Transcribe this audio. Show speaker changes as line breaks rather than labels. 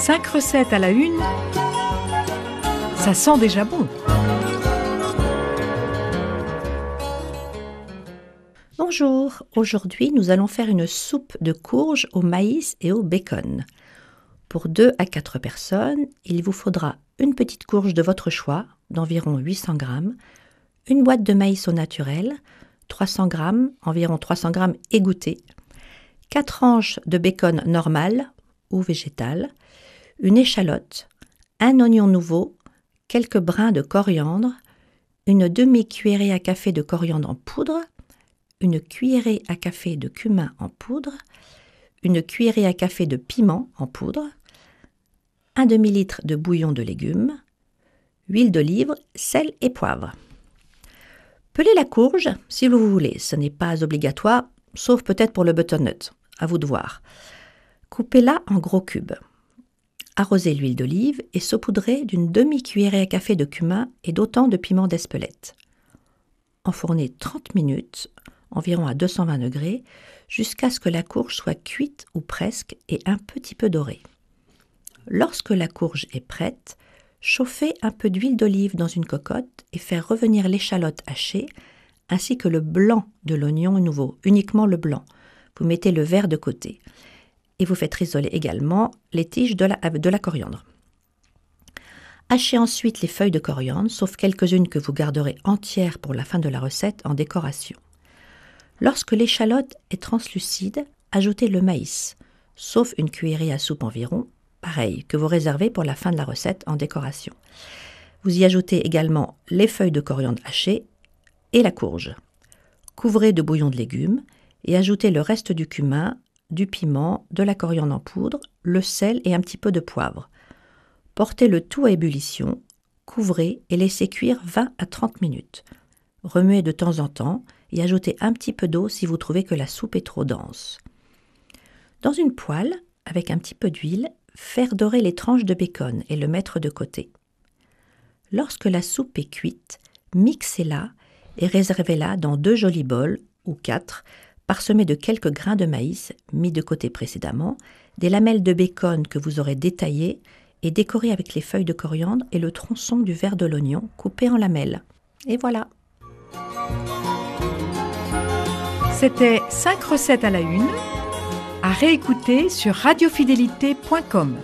5 recettes à la une, ça sent déjà bon.
Bonjour, aujourd'hui nous allons faire une soupe de courges au maïs et au bacon. Pour 2 à 4 personnes, il vous faudra une petite courge de votre choix, d'environ 800 g, une boîte de maïs au naturel, 300 g, environ 300 g égouttés, 4 tranches de bacon normal ou végétal, une échalote, un oignon nouveau, quelques brins de coriandre, une demi-cuillerée à café de coriandre en poudre, une cuillerée à café de cumin en poudre, une cuillerée à café de piment en poudre, un demi-litre de bouillon de légumes, huile d'olive, sel et poivre. Pelez la courge si vous voulez, ce n'est pas obligatoire, sauf peut-être pour le butternut, à vous de voir. Coupez-la en gros cubes. Arrosez l'huile d'olive et saupoudrez d'une demi-cuillerée à café de cumin et d'autant de piment d'Espelette. Enfournez 30 minutes, environ à 220 degrés, jusqu'à ce que la courge soit cuite ou presque et un petit peu dorée. Lorsque la courge est prête, chauffez un peu d'huile d'olive dans une cocotte et faire revenir l'échalote hachée ainsi que le blanc de l'oignon nouveau, uniquement le blanc. Vous mettez le vert de côté et vous faites risoler également les tiges de la coriandre. Hachez ensuite les feuilles de coriandre, sauf quelques-unes que vous garderez entières pour la fin de la recette en décoration. Lorsque l'échalote est translucide, ajoutez le maïs, sauf une cuillerée à soupe environ, pareil, que vous réservez pour la fin de la recette en décoration. Vous y ajoutez également les feuilles de coriandre hachées et la courge. Couvrez de bouillon de légumes et ajoutez le reste du cumin, du piment, de la coriandre en poudre, le sel et un petit peu de poivre. Portez le tout à ébullition, couvrez et laissez cuire 20 à 30 minutes. Remuez de temps en temps et ajoutez un petit peu d'eau si vous trouvez que la soupe est trop dense. Dans une poêle, avec un petit peu d'huile, faire dorer les tranches de bacon et le mettre de côté. Lorsque la soupe est cuite, mixez-la et réservez-la dans 2 jolis bols, ou 4, parsemés de quelques grains de maïs mis de côté précédemment, des lamelles de bacon que vous aurez détaillées et décorées avec les feuilles de coriandre et le tronçon du vert de l'oignon coupé en lamelles. Et voilà!
C'était 5 recettes à la une, à réécouter sur radiofidélité.com.